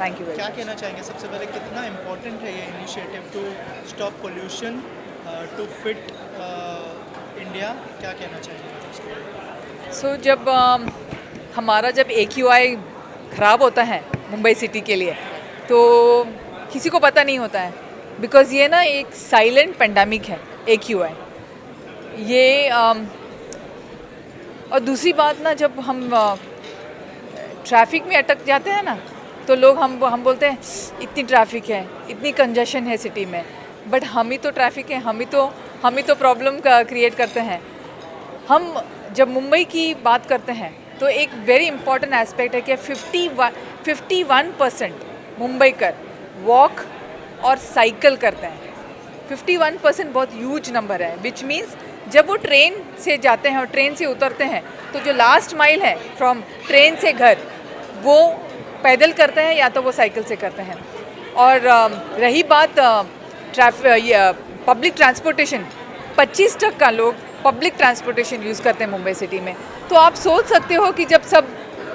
Thank you very क्या much. कहना चाहेंगे सबसे पहले, कितना इम्पोर्टेंट है ये initiative to stop pollution, to fit India? क्या कहना चाहेंगे आप इसके? सो जब हमारा जब AQI ख़राब होता है मुंबई सिटी के लिए, तो किसी को पता नहीं होता है, बिकॉज़ ये ना एक साइलेंट पेंडेमिक है AQI ये। और दूसरी बात ना, जब हम ट्रैफिक में अटक जाते हैं ना, तो लोग हम बोलते हैं इतनी ट्रैफिक है, इतनी कंजेशन है सिटी में, बट हम ही तो ट्रैफिक है, हम ही तो प्रॉब्लम का क्रिएट करते हैं। हम जब मुंबई की बात करते हैं तो एक वेरी इंपॉर्टेंट एस्पेक्ट है कि 51% मुंबईकर वॉक और साइकिल करते हैं। 51% बहुत ह्यूज नंबर है, विच मीन्स जब वो ट्रेन से जाते हैं और ट्रेन से उतरते हैं, तो जो लास्ट माइल है फ्रॉम ट्रेन से घर, वो पैदल करते हैं या तो वो साइकिल से करते हैं। और रही बात पब्लिक ट्रांसपोर्टेशन, 25% लोग पब्लिक ट्रांसपोर्टेशन यूज़ करते हैं मुंबई सिटी में। तो आप सोच सकते हो कि जब सब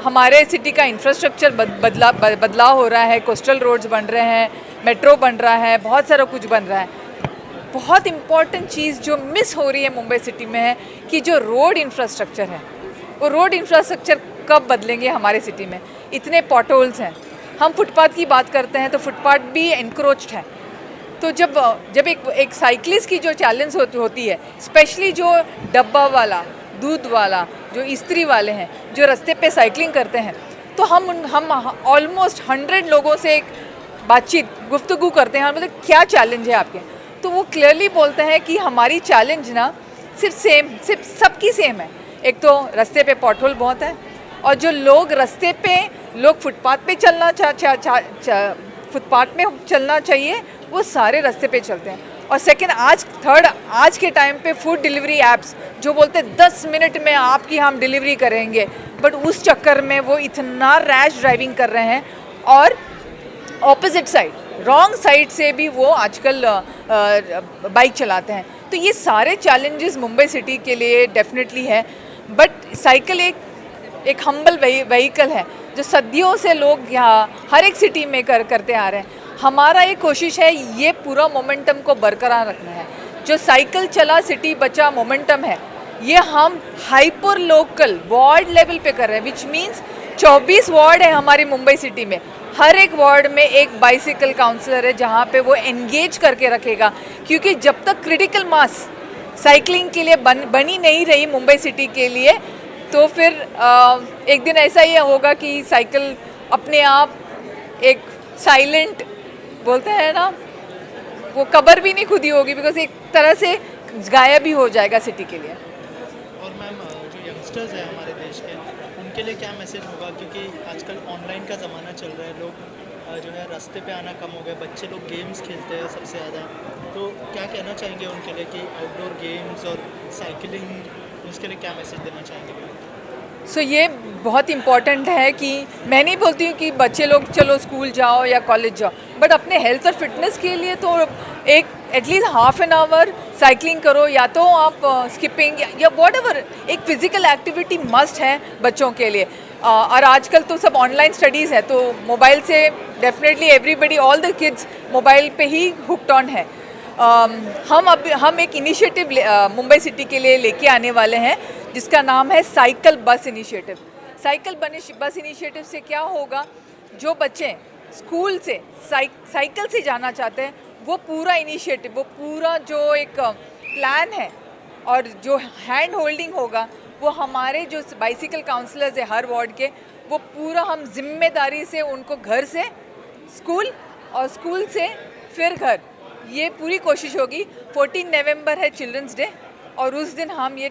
हमारे सिटी का इंफ्रास्ट्रक्चर बदलाव हो रहा है, कोस्टल रोड्स बन रहे हैं, मेट्रो बन रहा है, बहुत सारा कुछ बन रहा है, बहुत इम्पॉर्टेंट चीज़ जो मिस हो रही है मुंबई सिटी में है कि जो रोड इंफ्रास्ट्रक्चर है, वो रोड इंफ्रास्ट्रक्चर कब बदलेंगे हमारे सिटी में? इतने पॉटहोल्स हैं। हम फुटपाथ की बात करते हैं तो फुटपाथ भी एनक्रोच्ड है। तो जब एक साइकिलिस्ट की जो चैलेंज होती है, स्पेशली जो डब्बा वाला, दूध वाला, जो इस्त्री वाले हैं, जो रास्ते पे साइकिलिंग करते हैं, तो हम ऑलमोस्ट 100 लोगों से एक गुफ्तगू करते हैं और मतलब क्या चैलेंज है आपके, तो वो क्लियरली बोलते हैं कि हमारी चैलेंज ना सिर्फ सबकी सेम है। एक तो रास्ते पे पॉटहोल बहुत है, और जो लोग फुटपाथ पे फुटपाथ में चलना चाहिए, वो सारे रास्ते पे चलते हैं। और सेकंड, आज के टाइम पे फूड डिलीवरी ऐप्स जो बोलते हैं 10 मिनट में आपकी हम डिलीवरी करेंगे, बट उस चक्कर में वो इतना रैश ड्राइविंग कर रहे हैं, और ऑपोजिट साइड, रॉन्ग साइड से भी वो आजकल बाइक चलाते हैं। तो ये सारे चैलेंजेस मुंबई सिटी के लिए डेफिनेटली है, बट साइकिल एक हम्बल व्हीकल है जो सदियों से लोग यहाँ हर एक सिटी में करते आ रहे हैं। हमारा ये कोशिश है ये पूरा मोमेंटम को बरकरार रखना है। जो साइकिल चला सिटी बचा मोमेंटम है, ये हम हाइपर लोकल वार्ड लेवल पे कर रहे हैं, विच मीन्स 24 वार्ड है हमारी मुंबई सिटी में। हर एक वार्ड में एक बाइसिकल काउंसलर है जहाँ पे वो एंगेज करके रखेगा, क्योंकि जब तक क्रिटिकल मास साइकिलिंग के लिए बनी नहीं रही मुंबई सिटी के लिए, तो फिर एक दिन ऐसा ही होगा कि साइकिल अपने आप एक साइलेंट, बोलते हैं ना, वो कब्र भी नहीं खुदी होगी, बिकॉज एक तरह से गायब भी हो जाएगा सिटी के लिए। और मैम, जो यंगस्टर्स हैं हमारे देश के, उनके लिए क्या मैसेज होगा? क्योंकि आजकल ऑनलाइन का ज़माना चल रहा है, लोग जो है रास्ते पे आना कम हो गया, बच्चे लोग गेम्स खेलते हैं सबसे ज़्यादा। तो क्या कहना चाहेंगे उनके लिए कि आउटडोर गेम्स और साइकिलिंग, उसके लिए क्या मैसेज देना चाहेंगे? सो ये बहुत इम्पॉर्टेंट है कि मैं नहीं बोलती हूँ कि बच्चे लोग चलो स्कूल जाओ या कॉलेज जाओ, बट अपने हेल्थ और फिटनेस के लिए तो एक at least half an hour cycling करो, या तो आप स्किपिंग या वॉट, एक फिजिकल एक्टिविटी मस्ट है बच्चों के लिए। और आजकल तो सब ऑनलाइन स्टडीज़ है, तो मोबाइल से definitely everybody, all the kids mobile पे ही हुक्ड ऑन है। हम एक इनिशिएटिव मुंबई सिटी के लिए लेके आने वाले हैं जिसका नाम है साइकिल बस इनिशिएटिव। बस इनिशिएटिव से क्या होगा, जो बच्चे स्कूल से साइकिल से जाना चाहते हैं, वो पूरा इनिशिएटिव, वो पूरा जो एक प्लान है और जो हैंड होल्डिंग होगा, वो हमारे जो बाइसिकल काउंसलर्स है हर वार्ड के, वो पूरा हम जिम्मेदारी से उनको घर से स्कूल और स्कूल से फिर घर, ये पूरी कोशिश होगी। 14 नवंबर है चिल्ड्रंस डे, और उस दिन हम ये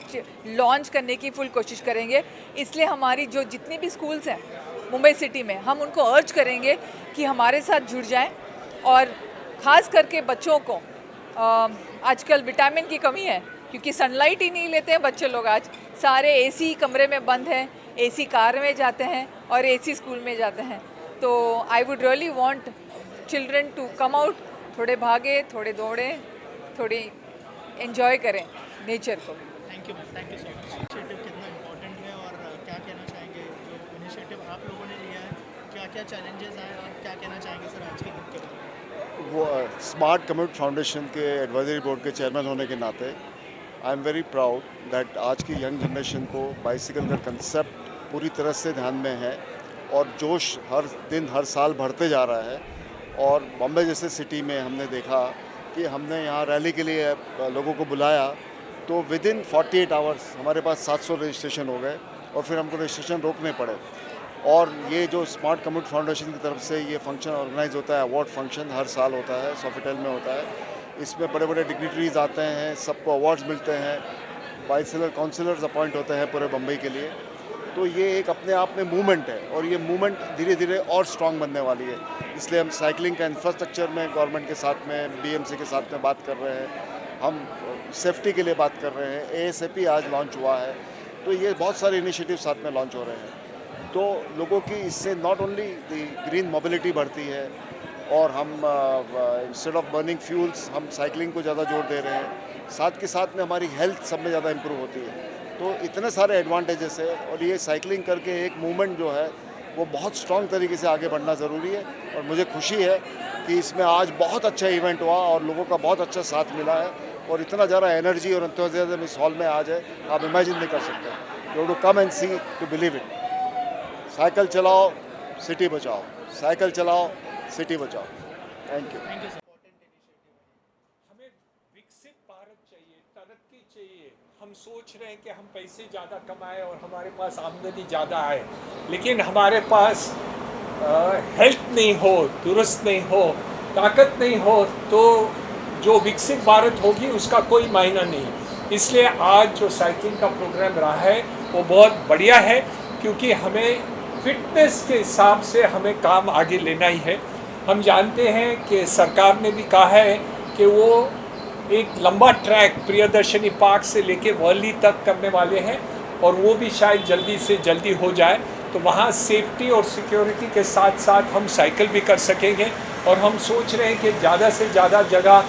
लॉन्च करने की फुल कोशिश करेंगे। इसलिए हमारी जो जितनी भी स्कूल्स हैं मुंबई सिटी में, हम उनको अर्ज करेंगे कि हमारे साथ जुड़ जाएं। और ख़ास करके बच्चों को आजकल विटामिन की कमी है, क्योंकि सनलाइट ही नहीं लेते हैं बच्चे लोग। आज सारे एसी कमरे में बंद हैं, एसी कार में जाते हैं और एसी स्कूल में जाते हैं। तो I would really want children to come out, थोड़े भागे, थोड़े दौड़े, थोड़ी एंजॉय करें नेचर को। Thank you ma'am, thank you so much. Initiative कितना इम्पोर्टेंट है, और क्या कहना चाहेंगे जो इनिशिएटिव आप लोगों ने लिया है, क्या क्या चैलेंजेस आए और क्या कहना चाहेंगे सर आज के दिन के बारे में? वो स्मार्ट कम्यूट फाउंडेशन के एडवाइजरी बोर्ड के चेयरमैन होने के नाते I am very proud that आज की यंग जनरेशन को बाइसिकल का कंसेप्ट पूरी तरह से ध्यान में है और जोश हर दिन हर साल बढ़ते जा रहा है। और बॉम्बे जैसे सिटी में हमने देखा कि हमने यहाँ रैली के लिए लोगों को बुलाया तो विद इन 48 आवर्स हमारे पास 700 रजिस्ट्रेशन हो गए और फिर हमको रजिस्ट्रेशन रोकने पड़े। और ये जो स्मार्ट कम्यूट फाउंडेशन की तरफ से ये फंक्शन ऑर्गेनाइज होता है, अवार्ड फंक्शन हर साल होता है, सोफिटेल में होता है। इसमें बड़े बड़े डिग्निटरीज आते हैं, सबको अवार्ड्स मिलते हैं, बाइसिकल काउंसलर्स अपॉइंट होते हैं पूरे बम्बई के लिए। तो ये एक अपने आप में मूवमेंट है और ये मूवमेंट धीरे धीरे और स्ट्रॉन्ग बनने वाली है। इसलिए हम साइकिलिंग का इंफ्रास्ट्रक्चर में गवर्नमेंट के साथ में, बीएमसी के साथ में बात कर रहे हैं, हम सेफ्टी के लिए बात कर रहे हैं। एएसएपी आज लॉन्च हुआ है, तो ये बहुत सारे इनिशिएटिव साथ में लॉन्च हो रहे हैं। तो लोगों की इससे not only the green mobility बढ़ती है और हम इंस्टेड ऑफ बर्निंग फ्यूल्स हम साइकिलिंग को ज़्यादा जोर दे रहे हैं, साथ के साथ में हमारी हेल्थ सब में ज़्यादा इम्प्रूव होती है। तो इतने सारे एडवांटेजेस है और ये साइकिलिंग करके एक मूवमेंट जो है वो बहुत स्ट्रॉन्ग तरीके से आगे बढ़ना ज़रूरी है। और मुझे खुशी है कि इसमें आज बहुत अच्छा इवेंट हुआ और लोगों का बहुत अच्छा साथ मिला है और इतना ज़्यादा एनर्जी और एंथुसियाज्म इस हॉल में आज है, आप इमेजिन नहीं कर सकते। You to come and see to believe it. Cycle चलाओ, सिटी बचाओ, साइकिल चलाओ, सिटी बचाओ। Thank you. Thank you sir. हमें विकसित भारत चाहिए, तरक्की चाहिए। हम सोच रहे हैं कि हम पैसे ज़्यादा कमाएं और हमारे पास आमदनी ज़्यादा आए, लेकिन हमारे पास हेल्थ नहीं हो, दुरुस्त नहीं हो, ताकत नहीं हो, तो जो विकसित भारत होगी उसका कोई मायना नहीं। इसलिए आज जो साइकिलिंग का प्रोग्राम रहा है वो बहुत बढ़िया है, क्योंकि हमें फिटनेस के हिसाब से हमें काम आगे लेना ही है। हम जानते हैं कि सरकार ने भी कहा है कि वो एक लंबा ट्रैक प्रियदर्शनी पार्क से लेके वर्ली तक करने वाले हैं और वो भी शायद जल्दी से जल्दी हो जाए, तो वहाँ सेफ्टी और सिक्योरिटी के साथ साथ हम साइकिल भी कर सकेंगे। और हम सोच रहे हैं कि ज़्यादा से ज़्यादा जगह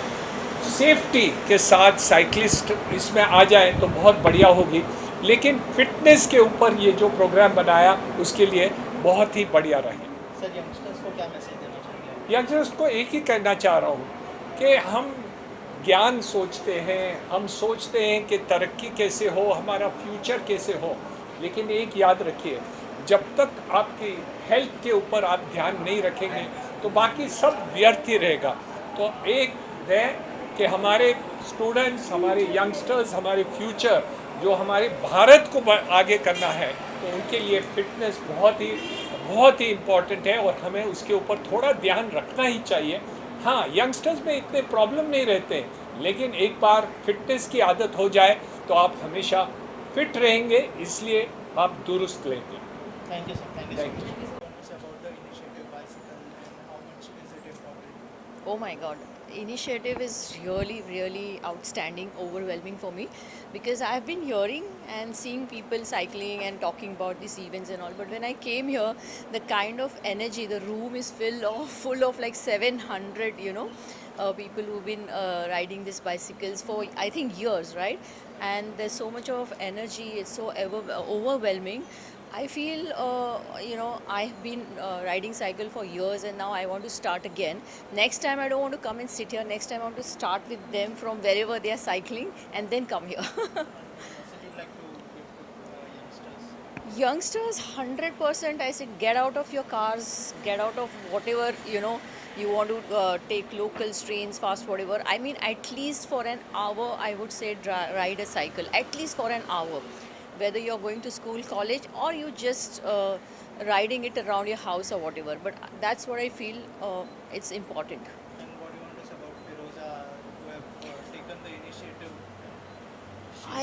सेफ्टी के साथ साइकिलिस्ट इसमें आ जाए तो बहुत बढ़िया होगी। लेकिन फिटनेस के ऊपर ये जो प्रोग्राम बनाया उसके लिए बहुत ही बढ़िया रहे। सर यंगस्टर्स को क्या मैसेज देना चाहेंगे? यंगस्टर्स को एक ही कहना चाह रहा हूँ कि हम ज्ञान सोचते हैं, हम सोचते हैं कि तरक्की कैसे हो, हमारा फ्यूचर कैसे हो, लेकिन एक याद रखिए, जब तक आपकी हेल्थ के ऊपर आप ध्यान नहीं रखेंगे तो बाकी सब व्यर्थ ही रहेगा। तो एक है कि हमारे स्टूडेंट्स, हमारे यंगस्टर्स, हमारे फ्यूचर जो हमारे भारत को आगे करना है, तो उनके लिए फिटनेस बहुत ही इम्पॉर्टेंट है और हमें उसके ऊपर थोड़ा ध्यान रखना ही चाहिए। हाँ, यंगस्टर्स में इतने प्रॉब्लम नहीं रहते, लेकिन एक बार फिटनेस की आदत हो जाए तो आप हमेशा फिट रहेंगे, इसलिए आप दुरुस्त लेंगे। Thank you sir. Thank you Thank so much about the initiative bicycle and how much is it important? Oh my god, initiative is really outstanding, overwhelming for me, because I've been hearing and seeing people cycling and talking about these events and all, but when I came here, the kind of energy, the room is full of like 700 people who've been riding these bicycles for I think years, right? And there's so much of energy, it's so overwhelming. I feel, I've been riding cycle for years and now I want to start again. Next time I don't want to come and sit here. Next time I want to start with them from wherever they are cycling and then come here. Message you'd like to give to youngsters? Youngsters, 100% I said get out of your cars, get out of whatever, you want to take locals, trains, fast, whatever. I mean, at least for an hour, I would say ride a cycle, at least for an hour. Whether you're going to school, college, or you just riding it around your house or whatever. But that's what I feel it's important. And what do you want to say about Firoza, who have taken the initiative?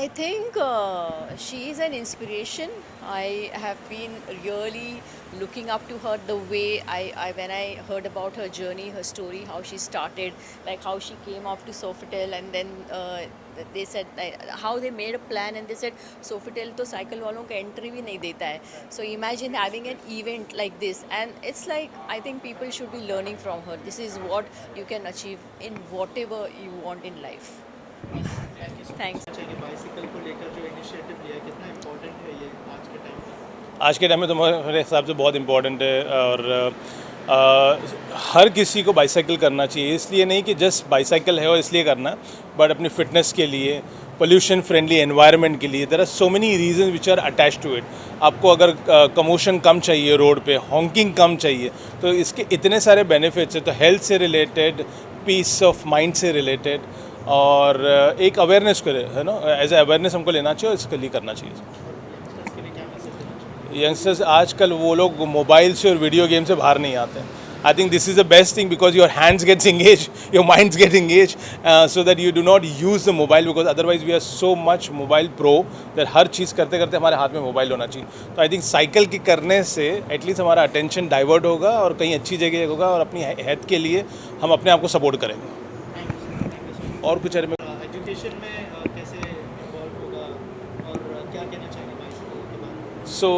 I think she is an inspiration. I have been really looking up to her the way when I heard about her journey, her story, how she started, like how she came off to Sofitel and then they said how they made a plan and they said Sofitel to cycle walon ka entry bhi nahi deta hai. So imagine having an event like this, and it's like I think people should be learning from her. This is what you can achieve in whatever you want in life. Thank you. Thanks. अच्छा, ये bicycle को लेकर जो initiative लिया, कितना important है ये आज के टाइम में? आज के टाइम में तो मेरे हिसाब से बहुत इम्पोर्टेंट है। और हर किसी को बाईसाइकिल करना चाहिए, इसलिए नहीं कि जस्ट बाईसाइकिल है और इसलिए करना, बट अपनी फिटनेस के लिए, पोल्यूशन फ्रेंडली एनवायरनमेंट के लिए। There are so many reason which are attach to it. आपको अगर कमोशन कम चाहिए रोड पे, हॉन्किंग कम चाहिए, तो इसके इतने सारे बेनिफिट्स हैं। तो हेल्थ से रिलेटेड, पीस ऑफ माइंड से रिलेटेड, और एक अवेयरनेस को है ना, एज ए अवेयरनेस हमको लेना चाहिए और इसके लिए करना चाहिए। यंगस्टर्स के लिए क्या मैसेज देना चाहिए? यंगस्टर्स आजकल वो लोग मोबाइल से और वीडियो गेम से बाहर नहीं आते हैं। I think this is the best thing because your hands gets engage, your minds get engage, so that you do not use the mobile, because otherwise we are so much mobile pro that हर चीज़ करते करते हमारे हाथ में mobile होना चाहिए। तो आई थिंक साइकिल की करने से एटलीस्ट हमारा अटेंशन डाइवर्ट होगा और कहीं अच्छी जगह होगा, और अपनी हेल्थ के लिए हम अपने आप को सपोर्ट करेंगे। और कुछ अरे एजुकेशन में कैसे इन्वॉल्व होगा और क्या कहना चाहिए बाइसिकल के बारे में? So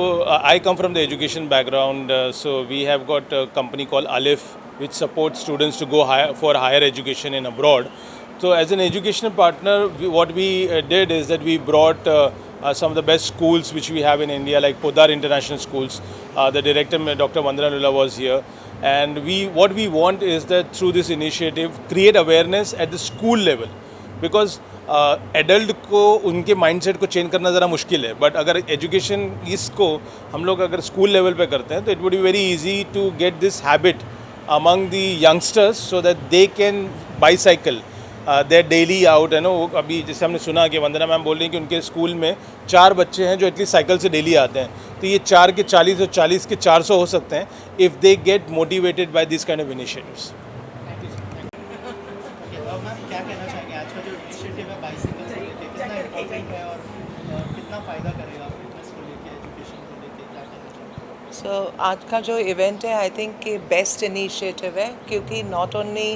I come from the education background. So we have got a company called Alif, which supports students to go for higher education in abroad. So as an educational partner, what we did is that we brought some of the best schools which we have in India, like Podar International Schools. The director, Dr. Vandana Lula, was here. And what we want is that through this initiative, create awareness at the school level. Because adult को उनके mindset को change करना ज़रा मुश्किल है, but अगर education इसको हम लोग अगर स्कूल लेवल पे करते हैं तो it would be very easy to get this habit among the youngsters, so that they can bicycle their daily out, है ना। वो अभी जैसे हमने सुना कि वंदना मैम बोल रही हैं कि उनके स्कूल में 4 बच्चे हैं जो एटलीस्ट साइकिल से डेली आते हैं, तो ये 4 के 40 और 40 के 400 हो सकते हैं if they get motivated by this kind of initiatives. Ma'am क्या कहना चाहेंगे आज का जो इनिशिएटिव है बाइसिकल से लेके, कितना इम्पोर्टेंट है और कितना फ़ायदा करेगा फिटनेस को लेके, एजुकेशन को लेके, क्या कहना चाहेंगे? सो आज का जो इवेंट है आई थिंक कि बेस्ट इनिशिएटिव है, क्योंकि नॉट ओनली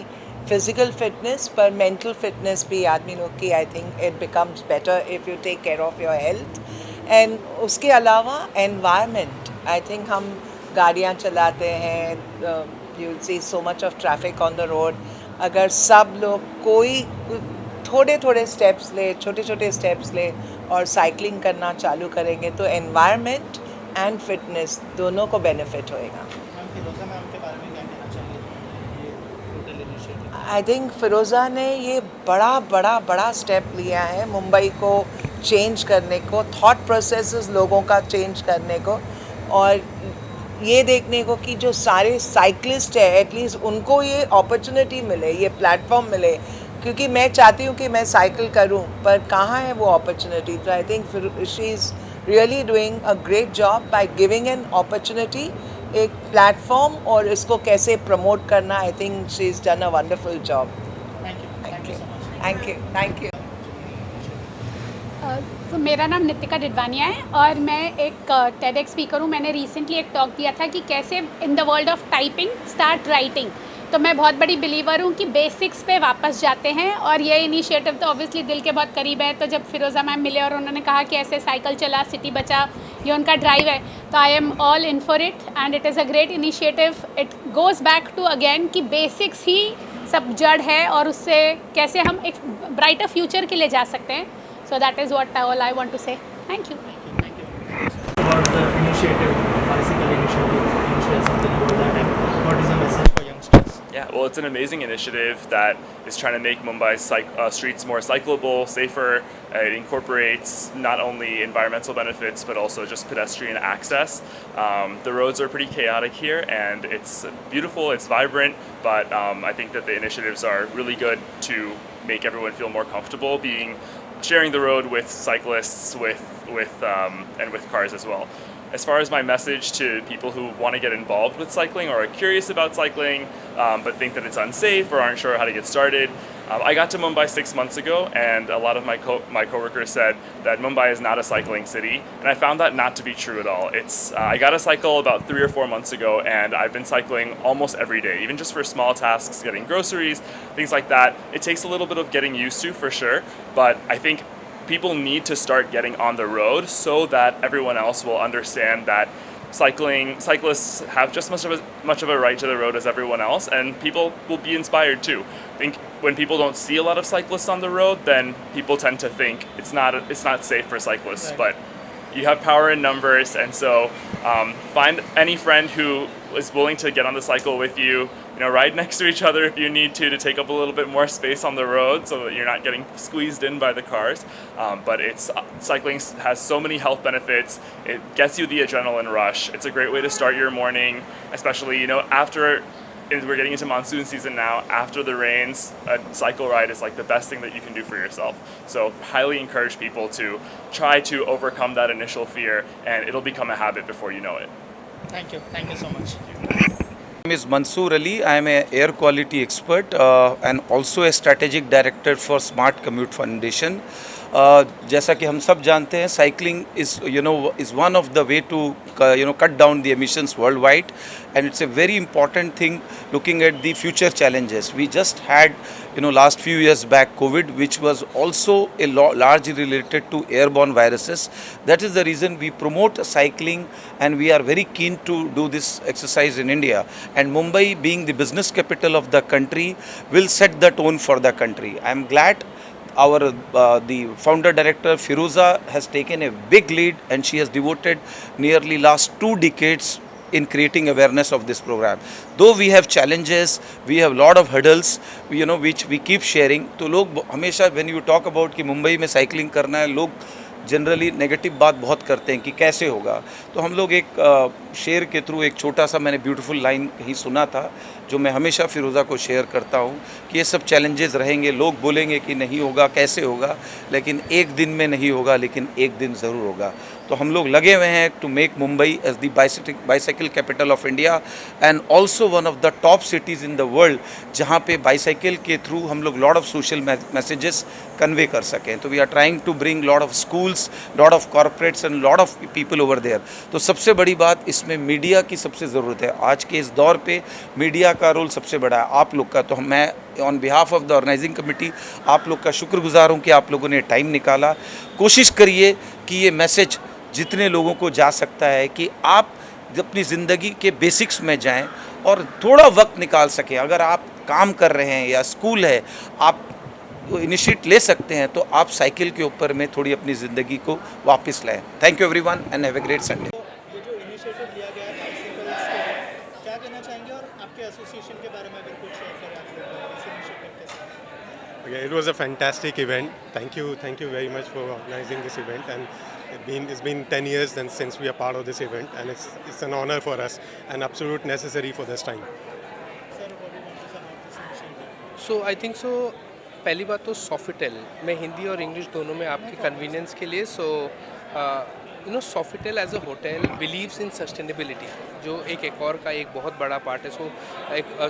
फिजिकल फिटनेस पर मेंटल फिटनेस भी आदमी लोग की, I think it becomes better if you take care of your health. And उसके अलावा एनवायरनमेंट, आई थिंक हम गाड़ियाँ चलाते हैं, you will see so much of traffic on the road. अगर सब लोग कोई थोड़े थोड़े स्टेप्स ले, छोटे छोटे स्टेप्स ले और साइकिलिंग करना चालू करेंगे तो एनवायरनमेंट एंड फिटनेस दोनों को बेनिफिट होएगा। मैम फिरोज़ा मैम के बारे में क्या कहना चाहिए ये टोटल इनिशिएटिव? आई थिंक फिरोज़ा ने ये बड़ा स्टेप लिया है मुंबई को चेंज करने को, थॉट प्रोसेसेस लोगों का चेंज करने को, और ये देखने को कि जो सारे साइकिलिस्ट है एटलीस्ट उनको ये अपॉर्चुनिटी मिले, ये प्लेटफॉर्म मिले, क्योंकि मैं चाहती हूँ कि मैं साइकिल करूँ पर कहाँ है वो अपॉर्चुनिटी। तो I think she is really doing a great job by giving an opportunity, एक प्लेटफॉर्म, और इसको कैसे प्रमोट करना। I think she is done a wonderful job. Thank you so much. Thank you. तो मेरा नाम नितिका डिडवानिया है और मैं एक टेडेक्स स्पीकर हूँ। मैंने रिसेंटली एक टॉक दिया था कि कैसे इन the world of typing start writing. तो मैं बहुत बड़ी बिलीवर हूँ कि बेसिक्स पे वापस जाते हैं, और ये इनिशिएटिव तो ऑब्वियसली दिल के बहुत करीब है। तो जब फिरोज़ा मैम मिले और उन्होंने कहा कि ऐसे साइकिल चला सिटी बचा, ये उनका ड्राइव है, तो I am all in for it and it is a great initiative. It goes back to again कि बेसिक्स ही सब जड़ है और उससे कैसे हम एक ब्राइटर फ्यूचर के लिए जा सकते हैं। So that is what all I want to say. Thank you. Thank you. About the initiative, bicycle initiative, can you share something about that and what is the message for youngsters? Yeah, well, it's an amazing initiative that is trying to make Mumbai's streets more cyclable, safer. It incorporates not only environmental benefits but also just pedestrian access. The roads are pretty chaotic here, and it's beautiful, it's vibrant, but I think that the initiatives are really good to make everyone feel more comfortable sharing the road with cyclists, and with cars as well. As far as my message to people who want to get involved with cycling or are curious about cycling, but think that it's unsafe or aren't sure how to get started, I got to Mumbai 6 months ago, and a lot of my coworkers said that Mumbai is not a cycling city, and I found that not to be true at all. I got a cycle about 3 or 4 months ago, and I've been cycling almost every day, even just for small tasks, getting groceries, things like that. It takes a little bit of getting used to, for sure, but I think people need to start getting on the road so that everyone else will understand that cyclists have just much of a right to the road as everyone else, and people will be inspired too. I think when people don't see a lot of cyclists on the road, then people tend to think it's not safe for cyclists. Right. But You have power in numbers, and so find any friend who is willing to get on the cycle with you. You know, ride next to each other if you need to take up a little bit more space on the road so that you're not getting squeezed in by the cars. But cycling has so many health benefits. It gets you the adrenaline rush. It's a great way to start your morning, especially after. We're getting into monsoon season now. After the rains, a cycle ride is like the best thing that you can do for yourself. So highly encourage people to try to overcome that initial fear, and it'll become a habit before you know it. Thank you so much. My name is Mansoor Ali. I am an air quality expert and also a strategic director for Smart Commute Foundation. जैसा कि हम सब जानते हैं, cycling is one of the way to cut down the emissions worldwide, and it's a very important thing looking at the future challenges. We just had last few years back COVID, which was also largely related to airborne viruses. That is the reason we promote cycling, and we are very keen to do this exercise in India. And Mumbai, being the business capital of the country, will set the tone for the country. I am glad the founder director Firuza has taken a big lead, and she has devoted nearly last 2 decades in creating awareness of this program. Though we have challenges, we have lot of hurdles, which we keep sharing. तो लोग हमेशा when you talk about कि मुंबई में cycling करना है, लोग generally negative बात बहुत करते हैं कि कैसे होगा. तो हम लोग एक शेर के थ्रू एक छोटा सा मैंने ब्यूटीफुल लाइन कहीं सुना था, जो मैं हमेशा फिरोज़ा को शेयर करता हूँ कि ये सब चैलेंजेस रहेंगे, लोग बोलेंगे कि नहीं होगा, कैसे होगा, लेकिन एक दिन में नहीं होगा, लेकिन एक दिन ज़रूर होगा. तो हम लोग लगे हुए हैं to make Mumbai as the bicycle capital of India and also one of the top cities in the world, जहाँ पे बाइसाइकिल के थ्रू हम लोग lot of social messages convey कर सकें. तो we are trying to bring lot of schools, lot of corporates and lot of people over there. तो सबसे बड़ी बात इसमें मीडिया की सबसे ज़रूरत है. आज के इस दौर पे मीडिया का रोल सबसे बड़ा है, आप लोग का. तो मैं on behalf of the organising committee आप लोग का शुक्रगुजार हूँ कि आप लोगों ने टाइम निकाला. कोशिश करिए कि ये मैसेज जितने लोगों को जा सकता है कि आप अपनी ज़िंदगी के बेसिक्स में जाएं और थोड़ा वक्त निकाल सकें. अगर आप काम कर रहे हैं या स्कूल है, आप इनिशिएट ले सकते हैं, तो आप साइकिल के ऊपर में थोड़ी अपनी ज़िंदगी को वापस लाएं. Thank you everyone and have a great Sunday. ये जो इनिशिएटिव लिया गया है बाइसिकल्स के, क्या कहना चाहेंगे और आपके एसोसिएशन के बारे में अगर कुछ शेयर करें आप लोग इस इनिशिएटिव के साथ. Okay, it was a fantastic event. Thank you very much for organizing this event, and it's been 10 years since we are part of this event, and it's an honor for us and absolute necessary for this time. Sir, what do you want to say about this initiative? So I think so. पहली बात तो Sofitel, मैं हिंदी और English दोनों में आपके convenience के लिए. So Sofitel as a hotel believes in sustainability, जो एक Accor का एक बहुत बड़ा पार्ट है. सो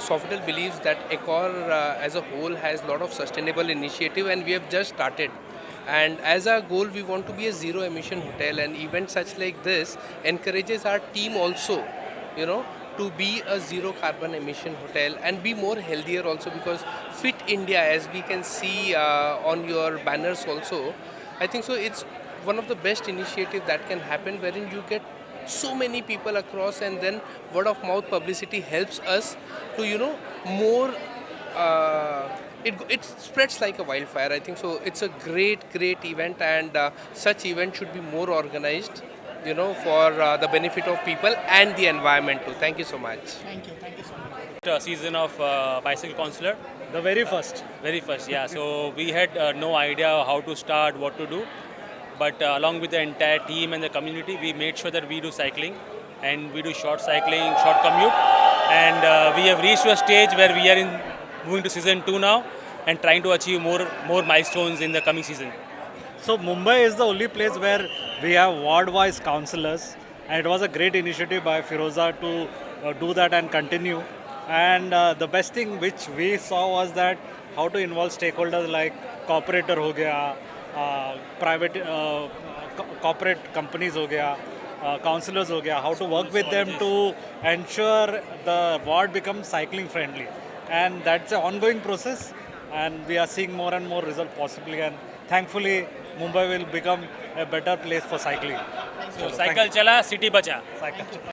Sofitel believes that Accor as a whole has lot of sustainable initiative, and we have just started. And as our goal, we want to be a zero emission hotel, and events such like this encourages our team also, to be a zero carbon emission hotel and be more healthier also, because Fit India, as we can see on your banners also, I think so it's one of the best initiatives that can happen, wherein you get so many people across, and then word of mouth publicity helps us to more it spreads like a wildfire. I think so it's a great event, and such event should be more organized, for the benefit of people and the environment too. Thank you so much. Thank you so much. Season of Bicycle Counselor. The very first, yeah. So we had no idea how to start, what to do, but along with the entire team and the community, we made sure that we do cycling, and we do short cycling, short commute, and we have reached to a stage where we are moving to season 2 now and trying to achieve more milestones in the coming season. so Mumbai is the only place where we have ward-wise counselors, and it was a great initiative by Firoza to do that and continue. And the best thing which we saw was that how to involve stakeholders like corporator हो गया, private corporate companies हो गया, counselors हो गया, how to work with them to ensure the ward becomes cycling friendly. And that's an ongoing process, and we are seeing more and more results possibly, and thankfully Mumbai will become a better place for cycling. So cycle chala, city bacha. Cycle.